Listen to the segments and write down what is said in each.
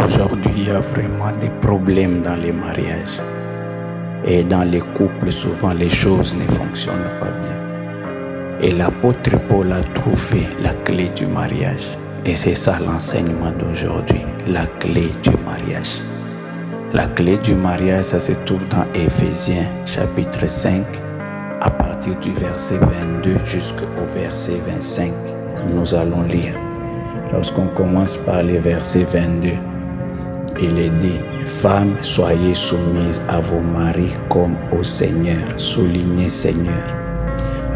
Aujourd'hui, il y a vraiment des problèmes dans les mariages. Et dans les couples, souvent, les choses ne fonctionnent pas bien. Et l'apôtre Paul a trouvé la clé du mariage. Et c'est ça l'enseignement d'aujourd'hui, la clé du mariage. La clé du mariage, ça se trouve dans Éphésiens chapitre 5, à partir du verset 22 jusqu'au verset 25. Nous allons lire. Lorsqu'on commence par le verset 22, il est dit « Femmes, soyez soumises à vos maris comme au Seigneur », soulignez Seigneur.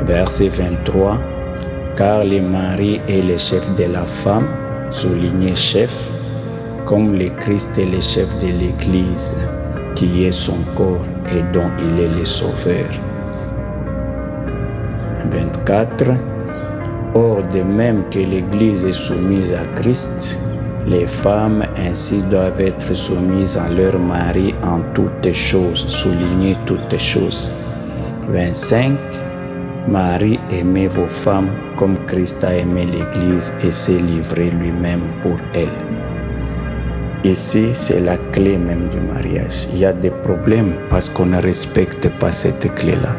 Verset 23, « Car le mari est le chef de la femme », soulignez chef, comme le Christ est le chef de l'Église, qui est son corps et dont il est le sauveur. 24, « Or, de même que l'Église est soumise à Christ, les femmes ainsi doivent être soumises à leur mari en toutes choses, soulignez toutes choses. 25. Marie, aimez vos femmes comme Christ a aimé l'Église et s'est livré lui-même pour elle. Ici, c'est la clé même du mariage. Il y a des problèmes parce qu'on ne respecte pas cette clé-là.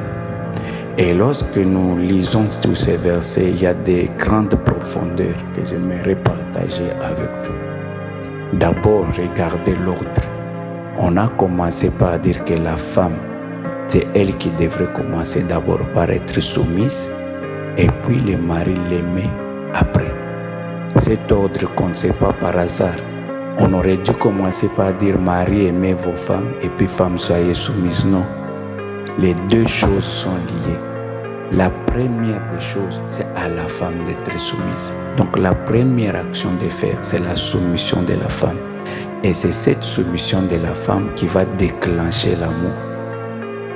Et lorsque nous lisons tous ces versets, il y a des grandes profondeurs que j'aimerais partager avec vous. D'abord, regardez l'ordre. On a commencé par dire que la femme, c'est elle qui devrait commencer d'abord par être soumise, et puis le mari l'aimer après. Cet ordre qu'on ne sait pas par hasard. On aurait dû commencer par dire mari, aimez vos femmes, et puis femmes, soyez soumises. Non. Les deux choses sont liées. La première des choses, c'est à la femme d'être soumise. Donc la première action de faire, c'est la soumission de la femme. Et c'est cette soumission de la femme qui va déclencher l'amour.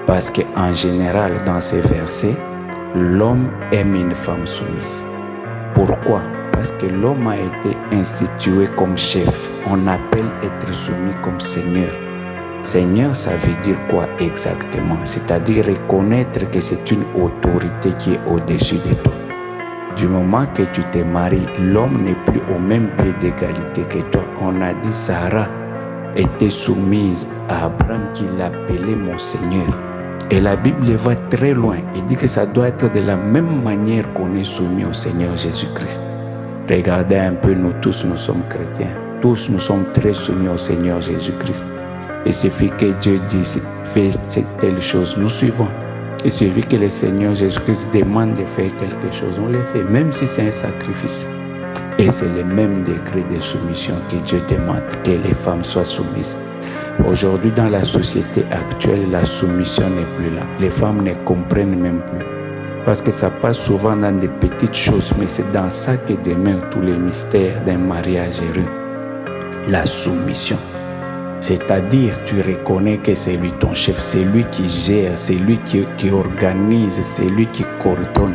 Parce qu'en général, dans ces versets, l'homme aime une femme soumise. Pourquoi? Parce que l'homme a été institué comme chef. On appelle être soumis comme Seigneur. Seigneur, ça veut dire quoi exactement? C'est-à-dire reconnaître que c'est une autorité qui est au-dessus de toi. Du moment que tu te maries, l'homme n'est plus au même pied d'égalité que toi. On a dit Sarah était soumise à Abraham qui l'appelait mon Seigneur. Et la Bible va très loin. Il dit que ça doit être de la même manière qu'on est soumis au Seigneur Jésus-Christ. Regardez un peu, nous tous, nous sommes chrétiens. Tous, nous sommes très soumis au Seigneur Jésus-Christ. Il suffit que Dieu dise, fais telle chose, nous suivons. Il suffit que le Seigneur Jésus-Christ demande de faire quelque chose, on le fait, même si c'est un sacrifice. Et c'est le même degré de soumission que Dieu demande, que les femmes soient soumises. Aujourd'hui, dans la société actuelle, la soumission n'est plus là. Les femmes ne comprennent même plus. Parce que ça passe souvent dans des petites choses, mais c'est dans ça que demeurent tous les mystères d'un mariage heureux. La soumission. C'est-à-dire, tu reconnais que c'est lui ton chef, c'est lui qui gère, c'est lui qui organise, c'est lui qui coordonne.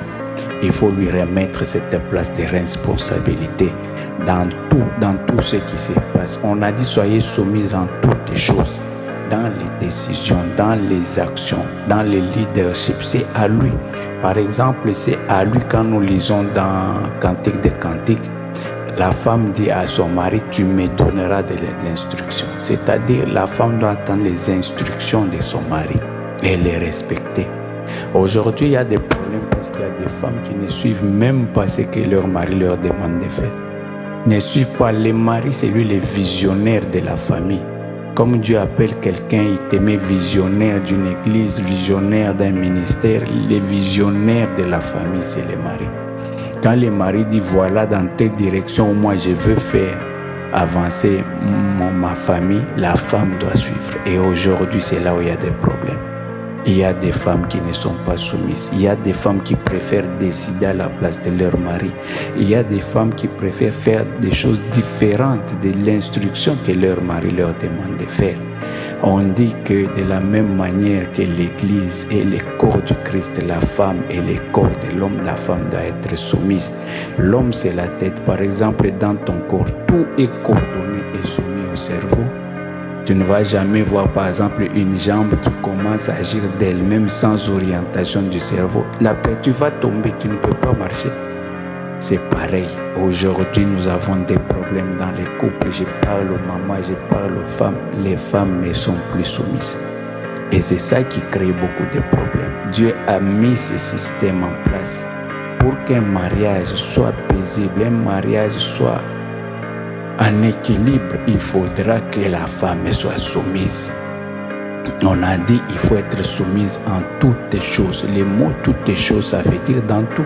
Il faut lui remettre cette place de responsabilité dans tout ce qui se passe. On a dit, soyez soumis en toutes les choses, dans les décisions, dans les actions, dans le leadership. C'est à lui. Par exemple, c'est à lui quand nous lisons dans Cantique des Cantiques, la femme dit à son mari, tu me donneras de l'instruction. C'est-à-dire, la femme doit attendre les instructions de son mari et les respecter. Aujourd'hui, il y a des problèmes parce qu'il y a des femmes qui ne suivent même pas ce que leur mari leur demande de faire. Ne suivent pas. Le mari, c'est lui le visionnaire de la famille. Comme Dieu appelle quelqu'un, il te met visionnaire d'une église, visionnaire d'un ministère, le visionnaire de la famille, c'est le mari. Quand le mari dit voilà dans telle direction où moi je veux faire avancer ma famille, la femme doit suivre. Et aujourd'hui, c'est là où il y a des problèmes. Il y a des femmes qui ne sont pas soumises. Il y a des femmes qui préfèrent décider à la place de leur mari. Il y a des femmes qui préfèrent faire des choses différentes de l'instruction que leur mari leur demande de faire. On dit que de la même manière que l'Église est le corps du Christ, la femme est le corps de l'homme, la femme doit être soumise. L'homme, c'est la tête. Par exemple, dans ton corps, tout est coordonné et soumis au cerveau. Tu ne vas jamais voir, par exemple, une jambe qui commence à agir d'elle-même sans orientation du cerveau. Là, tu vas tomber, tu ne peux pas marcher. C'est pareil. Aujourd'hui, nous avons des problèmes dans les couples je parle aux mamans, je parle aux femmes, les femmes ne sont plus soumises. Et c'est ça qui crée beaucoup de problèmes. Dieu a mis ce système en place pour qu'un mariage soit paisible, un mariage soit en équilibre. Il faudra que la femme soit soumise. On a dit qu'il faut être soumise en toutes choses. Le mot toutes choses, ça veut dire dans tout.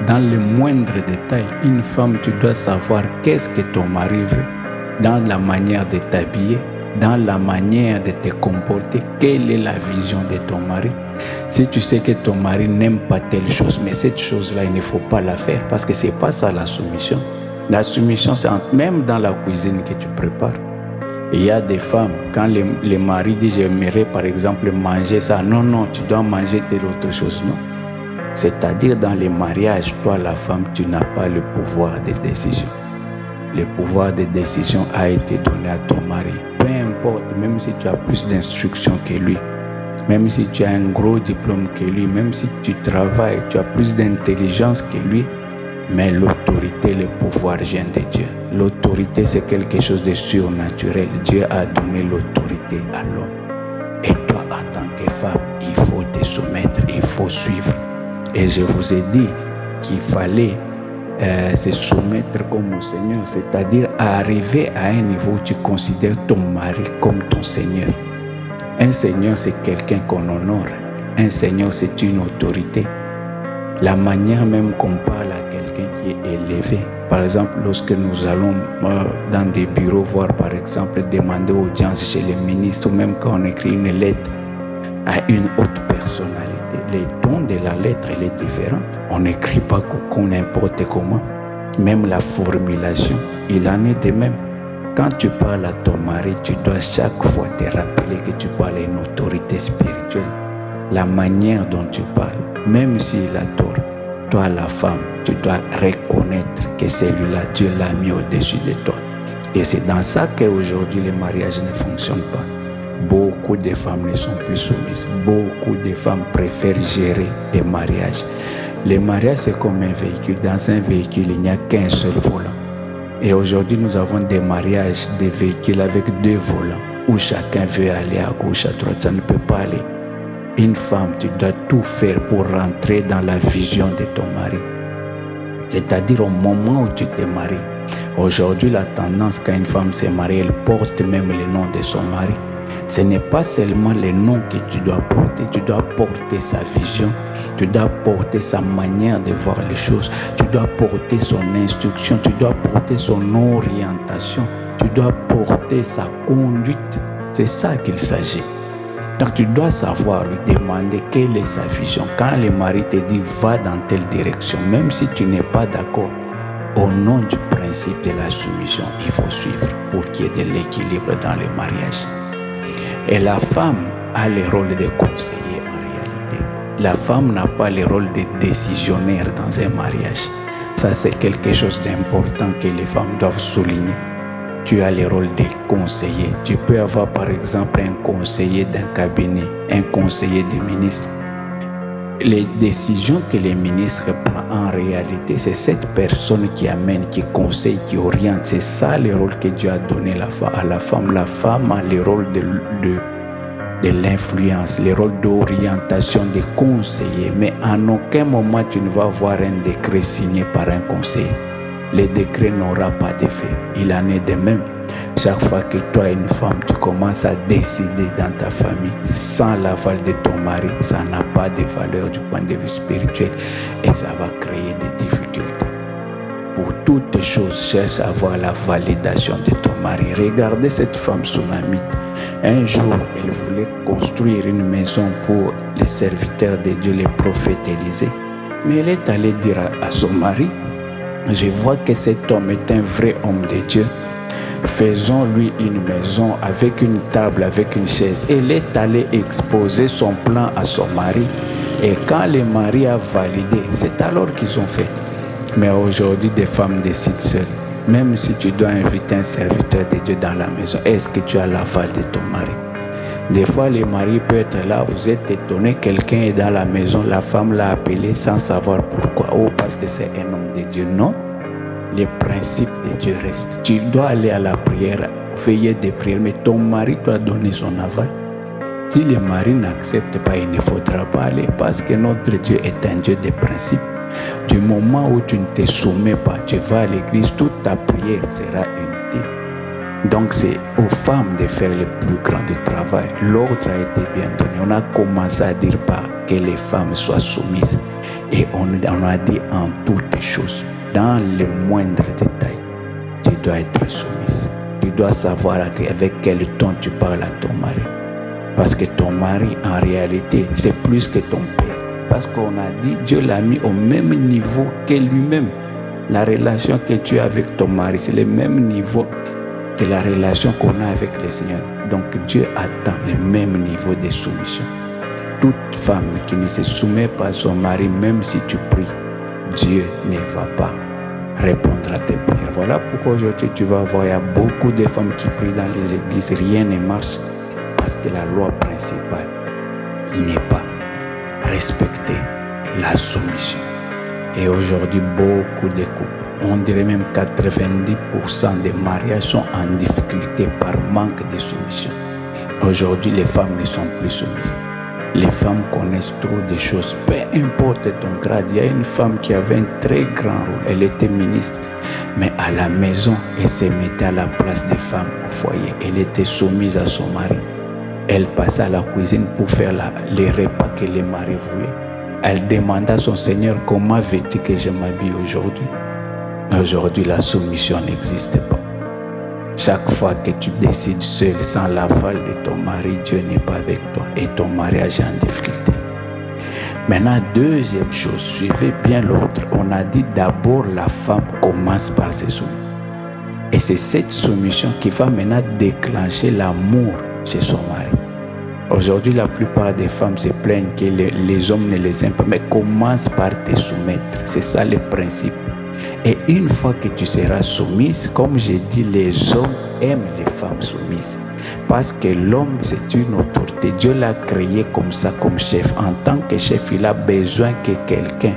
Dans le moindre détail, une femme, tu dois savoir qu'est-ce que ton mari veut, dans la manière de t'habiller, dans la manière de te comporter, quelle est la vision de ton mari. Si tu sais que ton mari n'aime pas telle chose, mais cette chose-là, il ne faut pas la faire parce que c'est pas ça la soumission. La soumission, c'est même dans la cuisine que tu prépares. Il y a des femmes, quand les maris disent j'aimerais par exemple manger ça, non, tu dois manger telle autre chose, non. C'est-à-dire dans les mariages, toi la femme, tu n'as pas le pouvoir de décision. Le pouvoir de décision a été donné à ton mari. Peu importe, même si tu as plus d'instructions que lui, même si tu as un gros diplôme que lui, même si tu travailles, tu as plus d'intelligence que lui, mais l'autorité, le pouvoir vient de Dieu. L'autorité, c'est quelque chose de surnaturel. Dieu a donné l'autorité à l'homme. Et toi, en tant que femme, il faut te soumettre, il faut suivre. Et je vous ai dit qu'il fallait se soumettre comme au Seigneur, c'est-à-dire arriver à un niveau où tu considères ton mari comme ton Seigneur. Un Seigneur, c'est quelqu'un qu'on honore. Un Seigneur, c'est une autorité. La manière même qu'on parle à quelqu'un qui est élevé. Par exemple, lorsque nous allons dans des bureaux voir, par exemple, demander audience chez les ministres, ou même quand on écrit une lettre à une haute personnalité, le ton de la lettre, elle est différente. On n'écrit pas n'importe comment. Même la formulation, il en est de même. Quand tu parles à ton mari, tu dois chaque fois te rappeler que tu parles à une autorité spirituelle. La manière dont tu parles, même s'il a tort, toi la femme, tu dois reconnaître que celui-là, Dieu l'a mis au-dessus de toi. Et c'est dans ça qu'aujourd'hui les mariages ne fonctionnent pas. Beaucoup de femmes ne sont plus soumises. Beaucoup de femmes préfèrent gérer les mariages. Les mariages, c'est comme un véhicule. Dans un véhicule, il n'y a qu'un seul volant. Et aujourd'hui, nous avons des mariages, des véhicules avec 2 volants, où chacun veut aller à gauche, à droite. Ça ne peut pas aller. Une femme, tu dois tout faire pour rentrer dans la vision de ton mari. C'est-à-dire au moment où tu te maries. Aujourd'hui, la tendance, quand une femme se marie, elle porte même le nom de son mari. Ce n'est pas seulement le nom que tu dois porter sa vision, tu dois porter sa manière de voir les choses, tu dois porter son instruction, tu dois porter son orientation, tu dois porter sa conduite. C'est ça qu'il s'agit. Donc tu dois savoir lui demander quelle est sa vision. Quand le mari te dit va dans telle direction, même si tu n'es pas d'accord, au nom du principe de la soumission, il faut suivre pour qu'il y ait de l'équilibre dans le mariage. Et la femme a le rôle de conseiller en réalité. La femme n'a pas le rôle de décisionnaire dans un mariage. Ça, c'est quelque chose d'important que les femmes doivent souligner. Tu as le rôle de conseiller. Tu peux avoir par exemple un conseiller d'un cabinet, un conseiller du ministre. Les décisions que les ministres prennent en réalité, c'est cette personne qui amène, qui conseille, qui oriente. C'est ça le rôle que Dieu a donné à la femme. La femme a le rôle de l'influence, le rôle d'orientation, de conseiller. Mais en aucun moment tu ne vas voir un décret signé par un conseiller. Le décret n'aura pas d'effet. Il en est de même. Chaque fois que toi, une femme, tu commences à décider dans ta famille sans l'aval de ton mari, ça n'a pas de valeur du point de vue spirituel et ça va créer des difficultés. Pour toutes choses, cherche à avoir la validation de ton mari. Regardez cette femme sunamite. Un jour, elle voulait construire une maison pour les serviteurs de Dieu, les prophètes Élisée. Mais elle est allée dire à son mari, je vois que cet homme est un vrai homme de Dieu. Faisons-lui une maison avec une table, avec une chaise. Elle est allée exposer son plan à son mari. Et quand le mari a validé, c'est alors qu'ils ont fait. Mais aujourd'hui, des femmes décident seules. Même si tu dois inviter un serviteur de Dieu dans la maison, est-ce que tu as l'aval de ton mari? Des fois, le mari peut être là, vous êtes étonné, quelqu'un est dans la maison, la femme l'a appelé sans savoir pourquoi. Oh, parce que c'est un homme de Dieu. Non. les principes de Dieu restent. Tu dois aller à la prière, veiller des prières, mais ton mari doit donner son aval. Si le mari n'accepte pas, il ne faudra pas aller parce que notre Dieu est un Dieu de principes. Du moment où tu ne te soumets pas, tu vas à l'église, toute ta prière sera inutile. Donc c'est aux femmes de faire le plus grand du travail. L'ordre a été bien donné. On a commencé à dire pas que les femmes soient soumises. Et on a dit en toutes choses, dans les moindres détails, tu dois être soumise. Tu dois savoir avec quel ton tu parles à ton mari. Parce que ton mari, en réalité, c'est plus que ton père. Parce qu'on a dit, Dieu l'a mis au même niveau que lui-même. La relation que tu as avec ton mari, c'est le même niveau que la relation qu'on a avec le Seigneur. Donc Dieu attend le même niveau de soumission. Toute femme qui ne se soumet pas à son mari, même si tu pries, Dieu ne va pas répondre à tes prières. Voilà pourquoi aujourd'hui tu vas voir, il y a beaucoup de femmes qui prient dans les églises, rien ne marche. Parce que la loi principale n'est pas respecter la soumission. Et aujourd'hui, beaucoup de couples, on dirait même 90% des mariages sont en difficulté par manque de soumission. Aujourd'hui, les femmes ne sont plus soumises. Les femmes connaissent trop de choses. Peu importe ton grade, il y a une femme qui avait un très grand rôle. Elle était ministre, mais à la maison, elle se mettait à la place des femmes au foyer. Elle était soumise à son mari. Elle passait à la cuisine pour faire les repas que les maris voulaient. Elle demanda à son Seigneur, comment veux-tu que je m'habille aujourd'hui? Aujourd'hui, la soumission n'existe pas. Chaque fois que tu décides seul, sans l'aval de ton mari, Dieu n'est pas avec toi et ton mariage est en difficulté. Maintenant, deuxième chose, suivez bien l'ordre. On a dit d'abord la femme commence par se soumettre. Et c'est cette soumission qui va maintenant déclencher l'amour chez son mari. Aujourd'hui, la plupart des femmes se plaignent que les hommes ne les aiment pas, mais commence par te soumettre. C'est ça le principe. Et une fois que tu seras soumise, comme j'ai dit, les hommes aiment les femmes soumises. Parce que l'homme, c'est une autorité. Dieu l'a créé comme ça, comme chef. En tant que chef, il a besoin que quelqu'un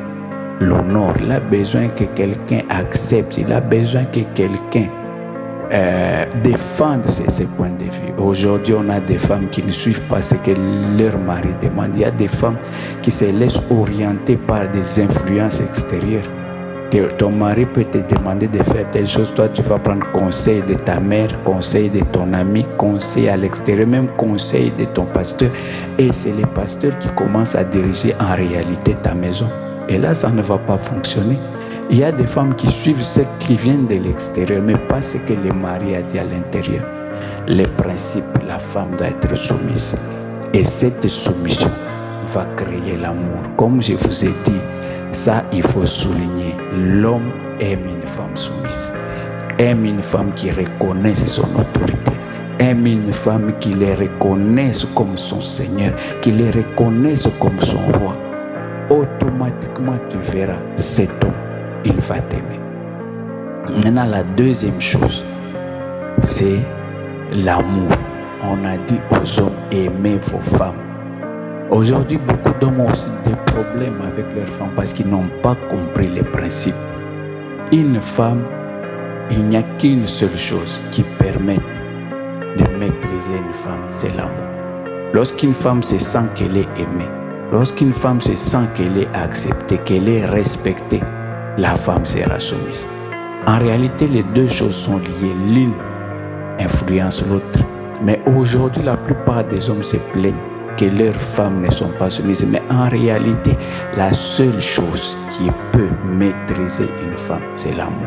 l'honore. Il a besoin que quelqu'un accepte. Il a besoin que quelqu'un défendre ses points de vue. Aujourd'hui, on a des femmes qui ne suivent pas ce que leur mari demande. Il y a des femmes qui se laissent orienter par des influences extérieures. Que ton mari peut te demander de faire telle chose, toi tu vas prendre conseil de ta mère, conseil de ton ami, conseil à l'extérieur, même conseil de ton pasteur. Et c'est le pasteur qui commence à diriger en réalité ta maison. Et là, ça ne va pas fonctionner. Il y a des femmes qui suivent ce qui vient de l'extérieur, mais pas ce que le mari a dit à l'intérieur. Les principes, la femme doit être soumise. Et cette soumission va créer l'amour. Comme je vous ai dit, ça, il faut souligner. L'homme aime une femme soumise. Aime une femme qui reconnaisse son autorité. Aime une femme qui le reconnaisse comme son Seigneur, qui le reconnaisse comme son roi. Automatiquement, tu verras cet homme, il va t'aimer. Maintenant, la deuxième chose, c'est l'amour. On a dit aux hommes, aimez vos femmes. Aujourd'hui, beaucoup d'hommes ont aussi des problèmes avec leurs femmes parce qu'ils n'ont pas compris les principes. Une femme, il n'y a qu'une seule chose qui permet de maîtriser une femme, c'est l'amour. Lorsqu'une femme se sent qu'elle est aimée, lorsqu'une femme se sent qu'elle est acceptée, qu'elle est respectée, la femme sera soumise. En réalité, les deux choses sont liées. L'une influence l'autre. Mais aujourd'hui, la plupart des hommes se plaignent que leurs femmes ne sont pas soumises. Mais en réalité, la seule chose qui peut maîtriser une femme, c'est l'amour.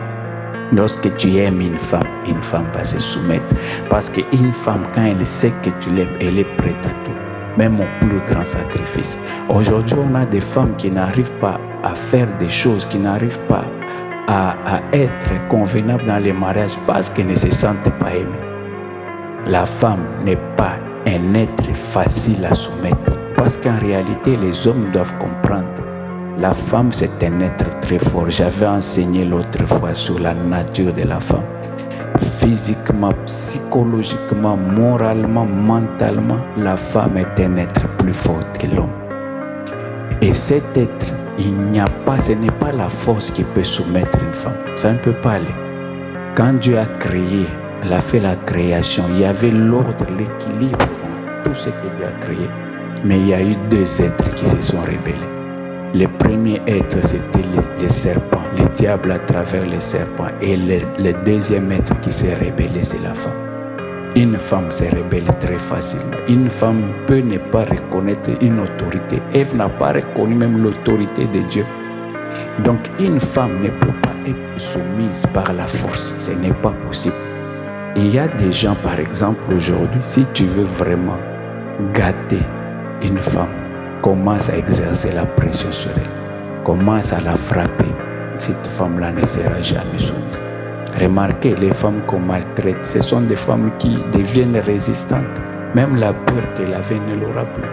Lorsque tu aimes une femme va se soumettre. Parce qu'une femme, quand elle sait que tu l'aimes, elle est prête à tout. Même au plus grand sacrifice. Aujourd'hui, on a des femmes qui n'arrivent pas à faire des choses, qui n'arrivent pas à être convenables dans les mariages parce qu'elles ne se sentent pas aimées. La femme n'est pas un être facile à soumettre. Parce qu'en réalité, les hommes doivent comprendre. La femme, c'est un être très fort. J'avais enseigné l'autre fois sur la nature de la femme. Physiquement, psychologiquement, moralement, mentalement, la femme est un être plus fort que l'homme. Et cet être, ce n'est pas la force qui peut soumettre une femme. Ça ne peut pas aller. Quand Dieu a créé, il a fait la création, il y avait l'ordre, l'équilibre dans tout ce que Dieu a créé. Mais il y a eu 2 êtres qui se sont rebellés. Le premier être, c'était les serpents, le diable à travers les serpents. Et le deuxième être qui s'est rebellé, c'est la femme. Une femme se rebelle très facilement. Une femme peut ne pas reconnaître une autorité. Ève n'a pas reconnu même l'autorité de Dieu. Donc une femme ne peut pas être soumise par la force. Ce n'est pas possible. Il y a des gens, par exemple, aujourd'hui, si tu veux vraiment gâter une femme, commence à exercer la pression sur elle. Commence à la frapper. Cette femme-là ne sera jamais soumise. Remarquez, les femmes qu'on maltraite, ce sont des femmes qui deviennent résistantes. Même la peur qu'elle avait ne l'aura plus.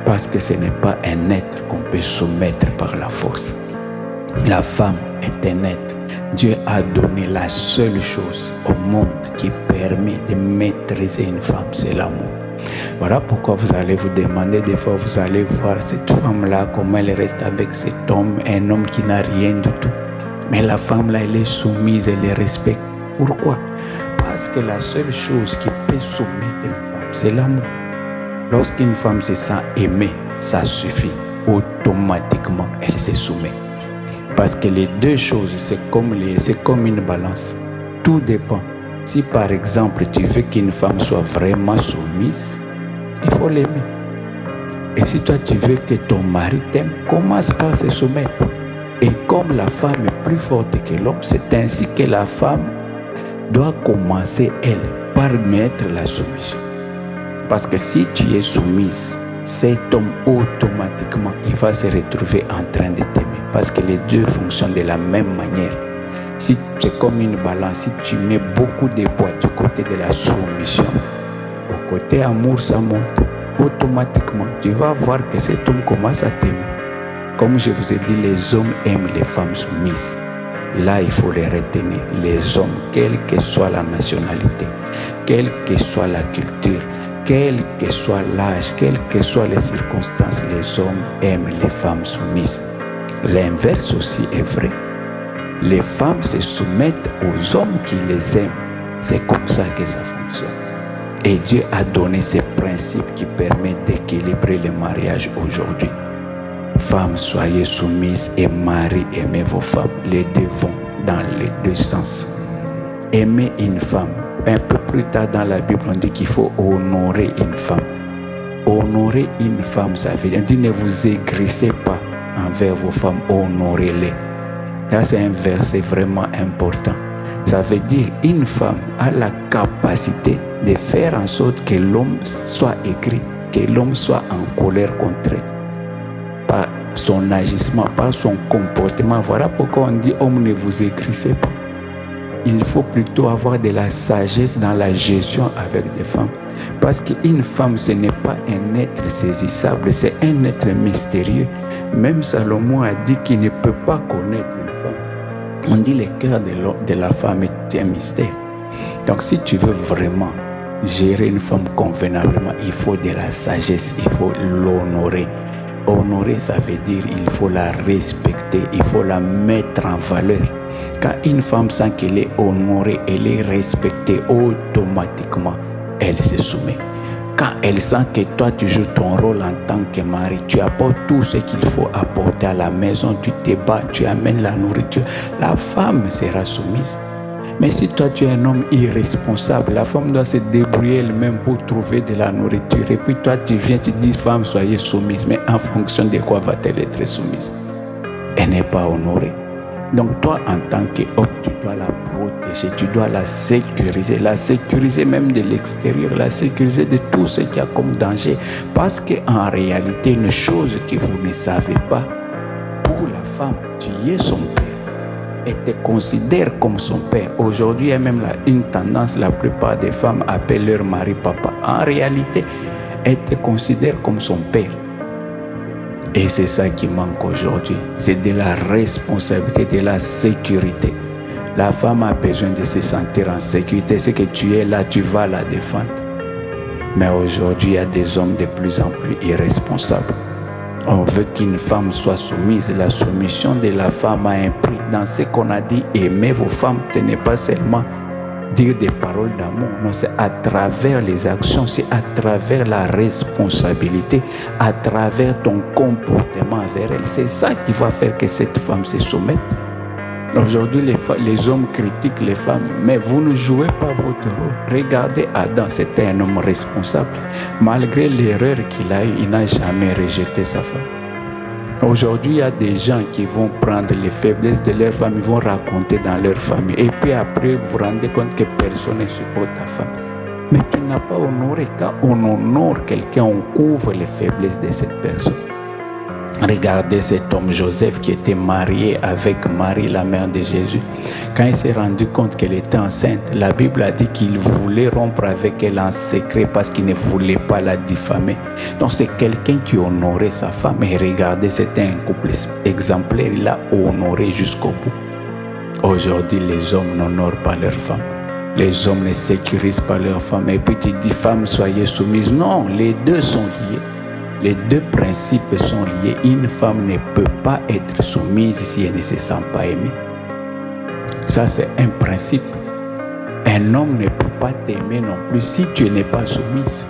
Parce que ce n'est pas un être qu'on peut soumettre par la force. La femme est un être. Dieu a donné la seule chose au monde qui permet de maîtriser une femme, c'est l'amour. Voilà pourquoi vous allez vous demander, des fois vous allez voir cette femme-là, comment elle reste avec cet homme, un homme qui n'a rien du tout. Mais la femme-là, elle est soumise, elle les respecte. Pourquoi? Parce que la seule chose qui peut soumettre une femme, c'est l'amour. Lorsqu'une femme se sent aimée, ça suffit. Automatiquement, elle se soumet. Parce que les 2 choses, c'est comme une balance. Tout dépend. Si par exemple, tu veux qu'une femme soit vraiment soumise, il faut l'aimer. Et si toi, tu veux que ton mari t'aime, commence par se soumettre. Et comme la femme est plus forte que l'homme, c'est ainsi que la femme doit commencer, elle, par mettre la soumission. Parce que si tu es soumise, cet homme, automatiquement, il va se retrouver en train de t'aimer. Parce que les 2 fonctionnent de la même manière. Si c'est comme une balance, si tu mets beaucoup de poids du côté de la soumission, au côté amour, ça monte. Automatiquement, tu vas voir que cet homme commence à t'aimer. Comme je vous ai dit, les hommes aiment les femmes soumises. Là, il faut les retenir. Les hommes, quelle que soit la nationalité, quelle que soit la culture, quel que soit l'âge, quelles que soient les circonstances, les hommes aiment les femmes soumises. L'inverse aussi est vrai. Les femmes se soumettent aux hommes qui les aiment. C'est comme ça que ça fonctionne. Et Dieu a donné ces principes qui permettent d'équilibrer le mariage aujourd'hui. Femmes, soyez soumises et maris, aimez vos femmes. Les 2 vont dans les 2 sens. Aimer une femme. Un peu plus tard dans la Bible, on dit qu'il faut honorer une femme. Honorer une femme, ça veut dire, on dit ne vous aigrissez pas envers vos femmes, honorez-les. Là, c'est un verset vraiment important. Ça veut dire une femme a la capacité de faire en sorte que l'homme soit aigri, que l'homme soit en colère contre elle. Par son agissement, par son comportement. Voilà pourquoi on dit homme, ne vous aigrissez pas. Il faut plutôt avoir de la sagesse dans la gestion avec des femmes. Parce qu'une femme, ce n'est pas un être saisissable, c'est un être mystérieux. Même Salomon a dit qu'il ne peut pas connaître une femme. On dit le cœur de la femme est un mystère. Donc si tu veux vraiment gérer une femme convenablement, il faut de la sagesse, il faut l'honorer. Honorer, ça veut dire il faut la respecter, il faut la mettre en valeur. Quand une femme sent qu'elle est honorée, elle est respectée, automatiquement, elle se soumet. Quand elle sent que toi, tu joues ton rôle en tant que mari, tu apportes tout ce qu'il faut apporter à la maison, tu te bats, tu amènes la nourriture, la femme sera soumise. Mais si toi, tu es un homme irresponsable, la femme doit se débrouiller elle-même pour trouver de la nourriture. Et puis toi, tu viens, tu dis, femme, soyez soumise. Mais en fonction de quoi va-t-elle être soumise? Elle n'est pas honorée. Donc toi, en tant qu'homme, tu dois la protéger, tu dois la sécuriser même de l'extérieur, la sécuriser de tout ce qu'il y a comme danger. Parce qu'en réalité, une chose que vous ne savez pas, pour la femme, tu es son père. Et te considère comme son père. Aujourd'hui, il y a même une tendance, la plupart des femmes appellent leur mari papa. En réalité, elle te considère comme son père. Et c'est ça qui manque aujourd'hui. C'est de la responsabilité, de la sécurité. La femme a besoin de se sentir en sécurité. C'est que tu es là, tu vas la défendre. Mais aujourd'hui, il y a des hommes de plus en plus irresponsables. On veut qu'une femme soit soumise. La soumission de la femme a un prix. Dans ce qu'on a dit, aimez vos femmes, ce n'est pas seulement dire des paroles d'amour. Non, c'est à travers les actions, c'est à travers la responsabilité, à travers ton comportement envers elle. C'est ça qui va faire que cette femme se soumette. Aujourd'hui, les hommes critiquent les femmes, mais vous ne jouez pas votre rôle. Regardez Adam, c'était un homme responsable. Malgré l'erreur qu'il a eue, il n'a jamais rejeté sa femme. Aujourd'hui, il y a des gens qui vont prendre les faiblesses de leur femme, ils vont raconter dans leur famille. Et puis après, vous vous rendez compte que personne ne supporte ta femme. Mais tu n'as pas honoré. Quand on honore quelqu'un, on couvre les faiblesses de cette personne. Regardez cet homme Joseph qui était marié avec Marie, la mère de Jésus. Quand il s'est rendu compte qu'elle était enceinte, la Bible a dit qu'il voulait rompre avec elle en secret parce qu'il ne voulait pas la diffamer. Donc c'est quelqu'un qui honorait sa femme. Et regardez, c'était un couple exemplaire. Il l'a honoré jusqu'au bout. Aujourd'hui, les hommes n'honorent pas leurs femmes. Les hommes ne sécurisent pas leurs femmes. Et puis tu dis, femmes, soyez soumises. Non, les deux sont liés. Les deux principes sont liés. Une femme ne peut pas être soumise si elle ne se sent pas aimée. Ça, c'est un principe. Un homme ne peut pas t'aimer non plus si tu n'es pas soumise.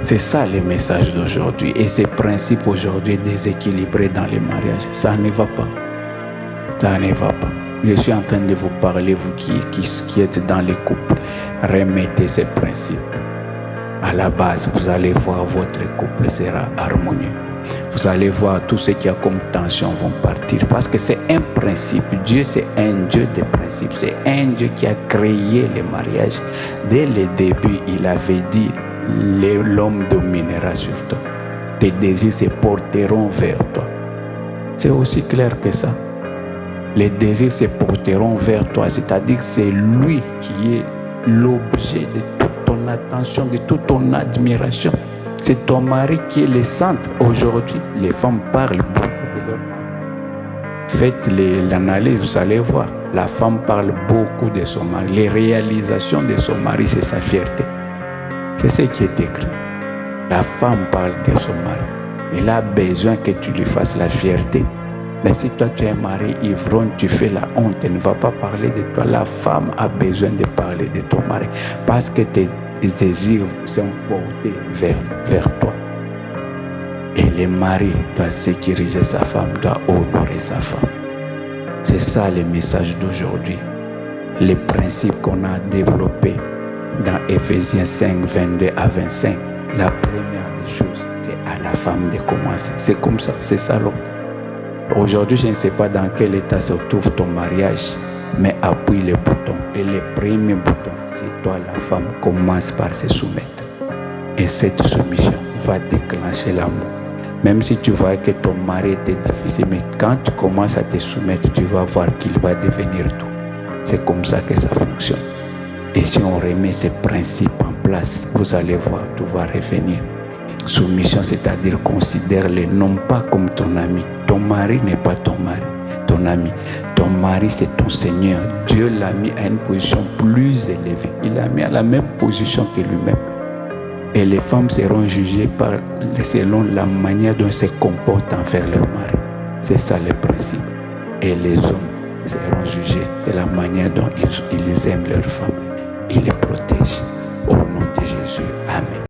C'est ça le message d'aujourd'hui. Et ce principe aujourd'hui déséquilibré dans les mariages. Ça ne va pas. Ça ne va pas. Je suis en train de vous parler, vous qui êtes dans les couples. Remettez ces principes. À la base, vous allez voir votre couple sera harmonieux. Vous allez voir tout ce qu'il y a comme tension vont partir. Parce que c'est un principe. Dieu, c'est un Dieu de principes. C'est un Dieu qui a créé le mariage. Dès le début, il avait dit, l'homme dominera sur toi. Tes désirs se porteront vers toi. C'est aussi clair que ça. Les désirs se porteront vers toi. C'est-à-dire que c'est lui qui est l'objet de toute ton attention, de toute ton admiration. C'est ton mari qui est le centre. Aujourd'hui, les femmes parlent beaucoup de leur mari. Faites l'analyse, vous allez voir. La femme parle beaucoup de son mari. Les réalisations de son mari, c'est sa fierté. C'est ce qui est écrit. La femme parle de son mari. Elle a besoin que tu lui fasses la fierté. Mais si toi tu es un mari ivrogne, tu fais la honte, elle ne va pas parler de toi. La femme a besoin de parler de ton mari parce que tes désirs sont portés vers toi. Et le mari doit sécuriser sa femme, doit honorer sa femme. C'est ça le message d'aujourd'hui. Les principes qu'on a développés dans Éphésiens 5, 22 à 25. La première des choses, c'est à la femme de commencer. C'est comme ça, c'est ça l'autre. Aujourd'hui, je ne sais pas dans quel état se trouve ton mariage, mais appuie le bouton. Et le premier bouton, c'est toi, la femme, commence par se soumettre. Et cette soumission va déclencher l'amour. Même si tu vois que ton mari était difficile, mais quand tu commences à te soumettre, tu vas voir qu'il va devenir tout. C'est comme ça que ça fonctionne. Et si on remet ces principes en place, vous allez voir, tout va revenir. Soumission, c'est-à-dire considère-le non pas comme ton ami. Ton mari n'est pas ton mari, ton ami. Ton mari, c'est ton Seigneur. Dieu l'a mis à une position plus élevée. Il l'a mis à la même position que lui-même. Et les femmes seront jugées selon la manière dont elles se comportent envers leur mari. C'est ça le principe. Et les hommes seront jugés de la manière dont ils aiment leur femme. Ils les protègent. Au nom de Jésus. Amen.